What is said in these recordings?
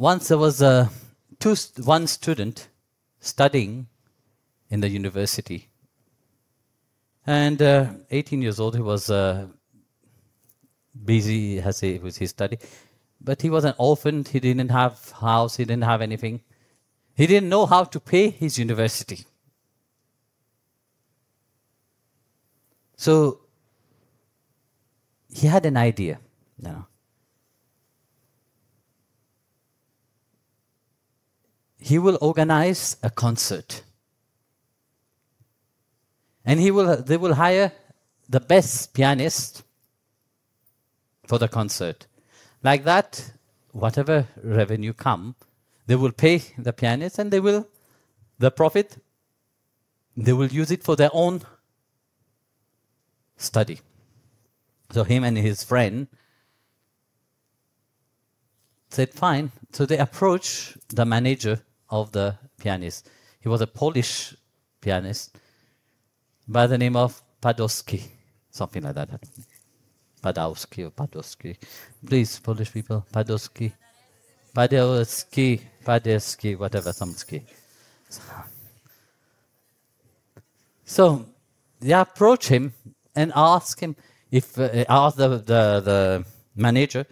once there was one student studying in the university. And 18 years old, he was busy with his study. But he was an orphan. He didn't have house. He didn't have anything. He didn't know how to pay his university. So he had an idea. He will organize a concert. And they will hire the best pianist for the concert. Like that, whatever revenue come, they will pay the pianist, and the profit, they will use it for their own study. So him and his friend said, fine. So they approached the manager of the pianist. He was a Polish pianist by the name of Padowski, something like that. Padowski or Padowski. Please, Polish people, Padowski. Padowski, whatever, some ski. So they approach him and ask him if, ask the manager.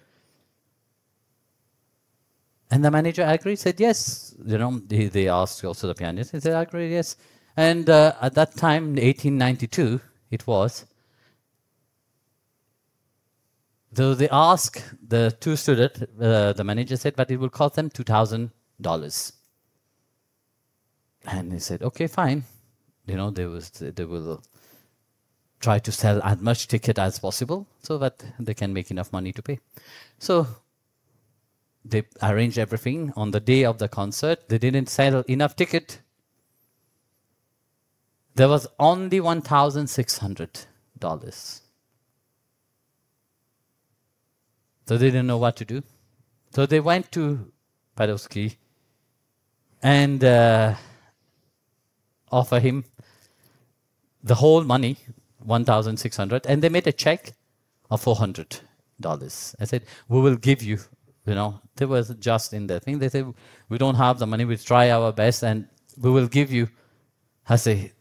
And the manager agreed, said yes. They asked also the pianist, he said, I agree, yes. And at that time, 1892, it was. So they asked the two students, the manager said, but it will cost them $2,000. And he said, okay, fine. They will try to sell as much ticket as possible so that they can make enough money to pay. So they arranged everything. On the day of the concert, they didn't sell enough ticket. There was only $1,600. So they didn't know what to do. So they went to Padowski and offer him the whole money, $1,600, and they made a check of $400. I said, we will give you, they were just in the thing. They said, we don't have the money, we'll try our best, and we will give you, I say,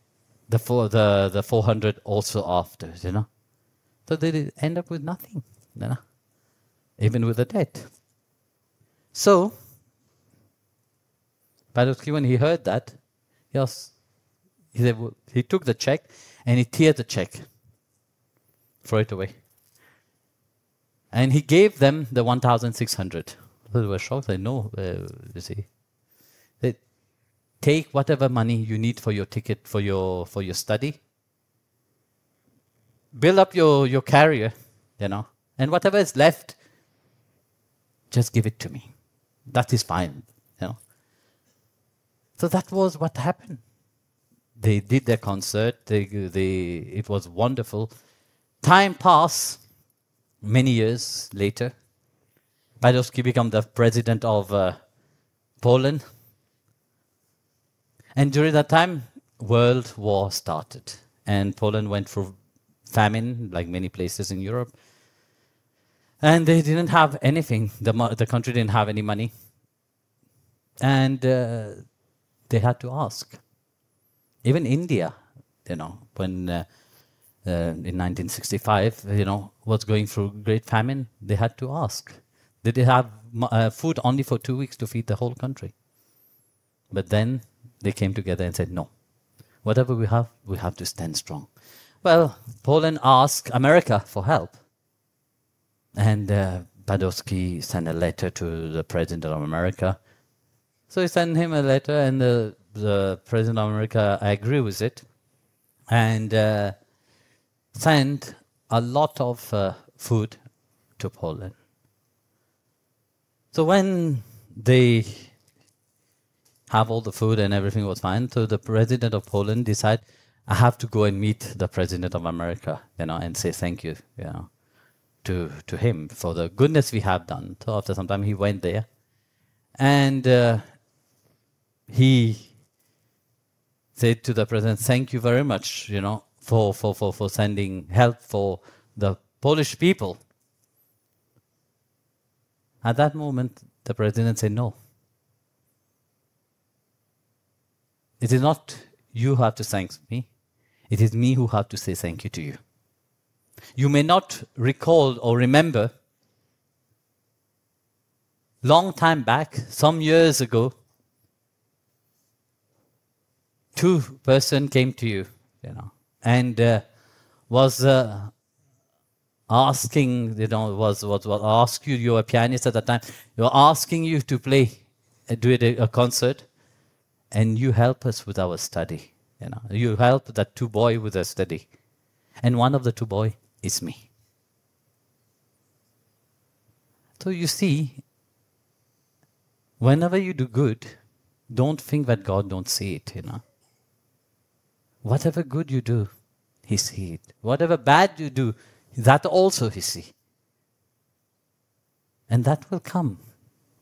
the 400 also after, So they did end up with nothing, even with the debt. So, Padowski, when he heard that, he took the check and he teared the check, threw it away. And he gave them the 1,600. They were shocked. They know, you see. They take whatever money you need for your ticket, for your study. Build up your career, and whatever is left, just give it to me. That is fine, So that was what happened. They did their concert. It was wonderful. Time passed. Many years later, Padowski became the president of Poland. And during that time, World War started. And Poland went through famine, like many places in Europe. And they didn't have anything. The country didn't have any money. And they had to ask. Even India, when in 1965, was going through great famine, they had to ask. Did they have food only for 2 weeks to feed the whole country? But then they came together and said, no. Whatever we have to stand strong. Well, Poland asked America for help. And Padowski sent a letter to the President of America. So he sent him a letter, and the President of America agreed with it, and sent a lot of food to Poland. So when they have all the food and everything was fine, so the President of Poland decided, I have to go and meet the President of America, and say thank you, to him for the goodness we have done. So after some time, he went there, and he said to the president, thank you very much, for sending help for the Polish people. At that moment, The president said, no. It is not you who have to thank me. It is me who have to say thank you to you. You may not recall or remember, long time back, some years ago, two person came to you, and was asking, was asked you. You were a pianist at that time. You were asking you to play, do a concert, and you help us with our study. You help that two boy with their study, and one of the two boy is me. So you see, whenever you do good, don't think that God don't see it. Whatever good you do, He see it. Whatever bad you do, that also He see. And that will come.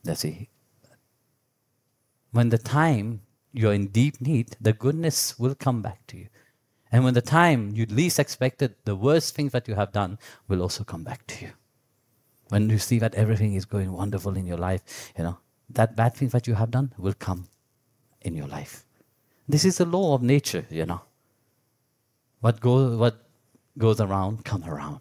That's it. When the time you're in deep need, the goodness will come back to you. And when the time you least expected, the worst thing that you have done will also come back to you. When you see that everything is going wonderful in your life, that bad thing that you have done will come in your life. This is the law of nature, What goes around, come around,